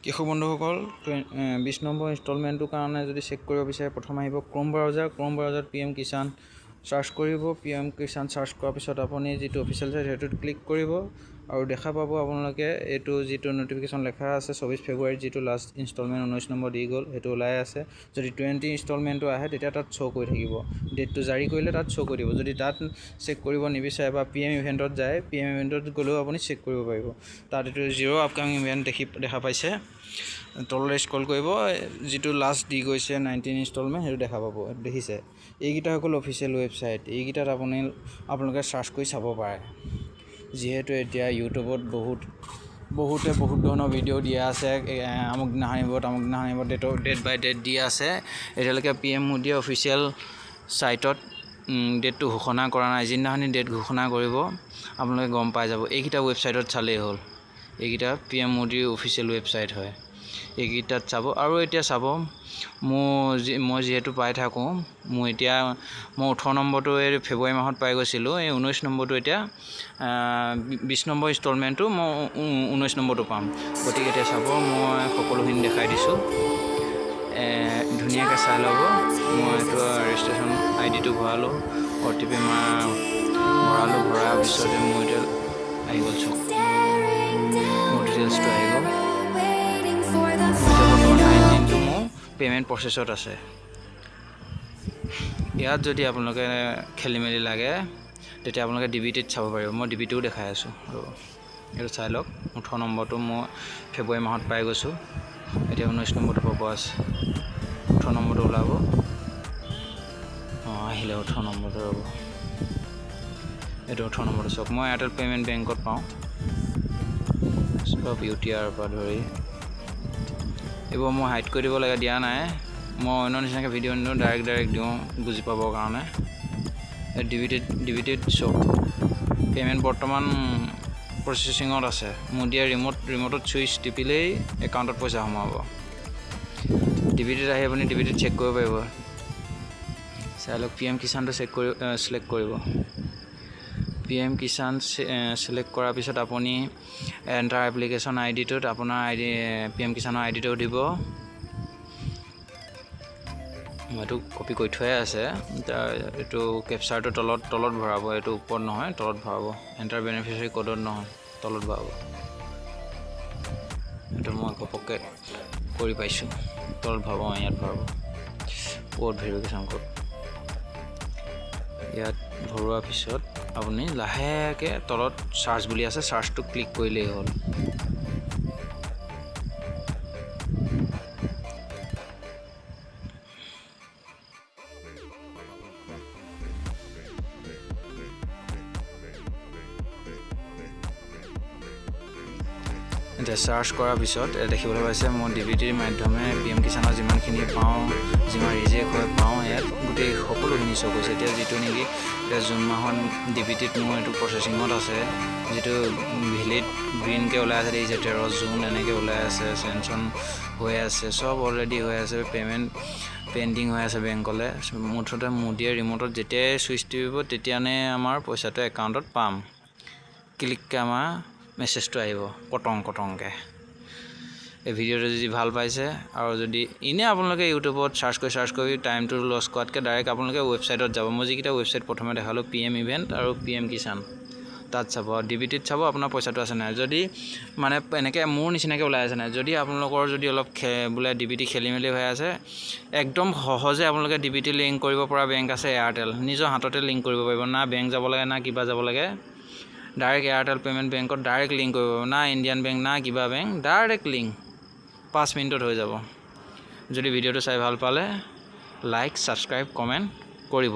কৃষক বন্ধুসকল 20 নম্বৰ ইনষ্টলমেণ্টৰ কাৰণে যদি চেক কৰিব বিচাৰে প্ৰথম আহিব chrome browser PM Kisan search কৰিব PM কিষাণ সাৰ্চ কৰাৰ পিছত আপুনি যেটো অফিচিয়েল সাইট হেতুত ক্লিক কৰিব আৰু দেখা পাব আপোনালোকে এটো যেটো নোটিফিকেশন লেখা আছে 24 ফেব্ৰুৱাৰী যেটো লাষ্ট ইনষ্টলমেণ্ট 19 নম্বৰ দি গল হেতু ওলাই আছে যদি 20 ইনষ্টলমেণ্টটো আহে তেতিয়া তাত শো কৰি থাকিব ডেটটো জাৰি কৰিলে তাত শো কৰি দিব যদি তাত চেক কৰিব নিবিচাৰে বা PM ইভেন্টত যায় PM ইভেন্টত গলেও আপুনি চেক কৰিব পাৰিব তাত এটো জিৰো আপকামিং ইভেন্ট দেখা পাইছে তললৈ স্ক্ৰল কৰিব যেটো লাষ্ট দি গৈছে 19 ইনষ্টলমেণ্ট হেতু দেখা পাব দেখিছে এইগিটা হকল অফিচিয়েল ওয়েবসাইট এইগিটাত আপোনালোকে সাৰ্চ কৰি চাব পাৰে যেহেতু এতিয়া ইউটিউবত বহুত ধৰণৰ ভিডিও দিয়া আছে আমুক দিনা হানিব ডেট বাই ডেট দিয়া আছে এতিয়ালৈকে PM মোদীয়ে অফিচিয়েল সাইটত ডেটটো ঘোষণা কৰা নাই যিদিনাখনি ডেট ঘোষণা কৰিব আপোনালোকে গম পাই যাব এইগিটা ওয়েবসাইটত চালেই হ'ল এইগিটা PM মোদীৰ অফিচিয়েল ওয়েবসাইট হয় এইগিটাত চাব আৰু এতিয়া চাব মই যেহেতু পাই থাকো মই 18 নম্বৰটো ফেব্ৰুৱাৰী মাহত পাই গৈছিলো এই 19 নম্বৰটো এতিয়া 20 নম্বৰ ইনষ্টলমেণ্টটো মই 19 নম্বৰটো পাম গতিকে এতিয়া চাব মই সকলোখিনি দেখাই দিছো ধুনিয়াকৈ চাই ল'ব মই এটো ৰেজিষ্ট্ৰেচন আইডিটো ভৰালো OTP ভৰালো ভৰাৰ পিছত মই এটা আহি গল চক মোৰ ডিটেইলছটো আহি গল পেমেন্ট প্ৰসেছত আছে ইয়াত যদি আপোনালোকে খেলিমেলি লাগে তেতিয়া আপোনালোকে ডিবিটিত চাব পাৰিব মই ডিবিটিও দেখাই আছো আৰু চাই লওক 18 নম্বৰটো মই ফেব্ৰুৱাৰী মাহত পাই গৈছো এতিয়া 19 নম্বৰটো পাব আছে 18 নম্বৰটো ওলাব আহিলে 18 নম্বৰটো ৰব এটা 18 নম্বৰটো চক মই এয়াৰটেল পেমেন্ট বেংকত পাওঁ সব UTR পৰা ধৰি এবোৰ মই হাইড কৰি দিব লাগে দিয়া নাই মই অন্য নিচিনাকৈ ভিডিও নিদিওঁ ডাইৰেক্ট দিওঁ বুজি পাবৰ কাৰণে ডিবিটেড চক পেমেন্ট বৰ্তমান প্ৰসেসিঙত আছে মোদিয়া ৰিমোটত সুইচ টিপিলেই একাউণ্টত পইচা সোমাব ডিবিটেড আহি আপুনি ডিবিটেড চেক কৰিব পাৰিব চালক PM কিষাণটো সিলেক্ট কৰিব PM কিষাণ সিলেক্ট কৰাৰ পিছত আপুনি এন্টাৰ এপ্লিকেশন আইডিটোত আপোনাৰ PM কিষাণৰ আইডিটো দিব মইটো কপি কৰি থোৱাই আছে এটো কেপচাৰটো তলত ভৰাব এটো ওপৰত নহয় তলত ভৰাব এন্টাৰ বেনিফিচিয়াৰী কোডত নহয় তলত ভৰাব এটো মই কপকে কৰি পাইছো তলত ভৰাব ইয়াত ভৰাব কোড ভেৰিফিকেশন কোড ইয়াত ভৰোৱাৰ পিছত আপুনি লাহেকে তলত সাৰ্চ বুলি আছে সাৰ্চটো ক্লিক কৰিলেই হ'ল এটা সাৰ্চ কৰাৰ পিছত দেখিবলৈ পাইছে মই ডিবিটিৰ মাধ্যমে PM কিষাণৰ যিমানখিনি পাওঁ যিমান ৰিজেক্ট হয় পাওঁ ইয়াত গোটেই সকলোখিনি চক হৈছে এতিয়া যেটো নেকি জুন মাহত ডিবিটিত মোৰ এটো প্ৰসেসিঙত আছে যেটো ভিলেট গ্ৰীন কে ওলাই আছে এই যে 13 জুন এনেকে ওলাই আছে সেনচন হৈ আছে সব অলৰেডি হৈ আছে পেমেন্ট পেন্ডিং হৈ আছে বেংকলে মুঠতে মোদিয়া ৰিমোটত যেতিয়া সুইচ টিপিব তেতিয়ানে আমাৰ পইচাটো একাউণ্টত পাম ক্লিক কামা মেছেজটো আহিব কটংকে এই ভিডিওটো যদি ভাল পাইছে আৰু যদি ইনে আপোনালোকে ইউটিউবত সাৰ্চ কৰি টাইমটো লছ কৰাতকৈ ডাইৰেক্ট আপোনালোকে ওয়েবসাইটত যাব মই যিকিটা ওয়েবসাইট প্ৰথমে দেখালো PM ইভেন্ট আৰু PM কিষাণ তাত চাব ডিবিটিত চাব আপোনাৰ পইচাটো আছে নাই যদি মানে এনেকে মোৰ নিচিনাকৈ ওলাই আছে নাই যদি আপোনালোকৰ যদি অলপ বুলে ডিবিটি খেলিমেলি হৈ আছে একদম সহজে আপোনালোকে ডিবিটি লিংক কৰিব পৰা বেংক আছে এয়াৰটেল নিজৰ হাততে লিংক কৰিব পাৰিব না বেংক যাব লাগে না কিবা যাব লাগে ডাইৰেক্ট এয়াৰটেল পেমেন্ট বেংকত ডাইৰেক্ট লিংক কৰিব না ইণ্ডিয়ান বেংক না কিবা বেংক ডাইৰেক্ট লিংক 5 মিনিটত হৈ যাব যদি ভিডিওটো চাই ভাল পালে লাইক সাবস্ক্ৰাইব কমেন্ট কৰিব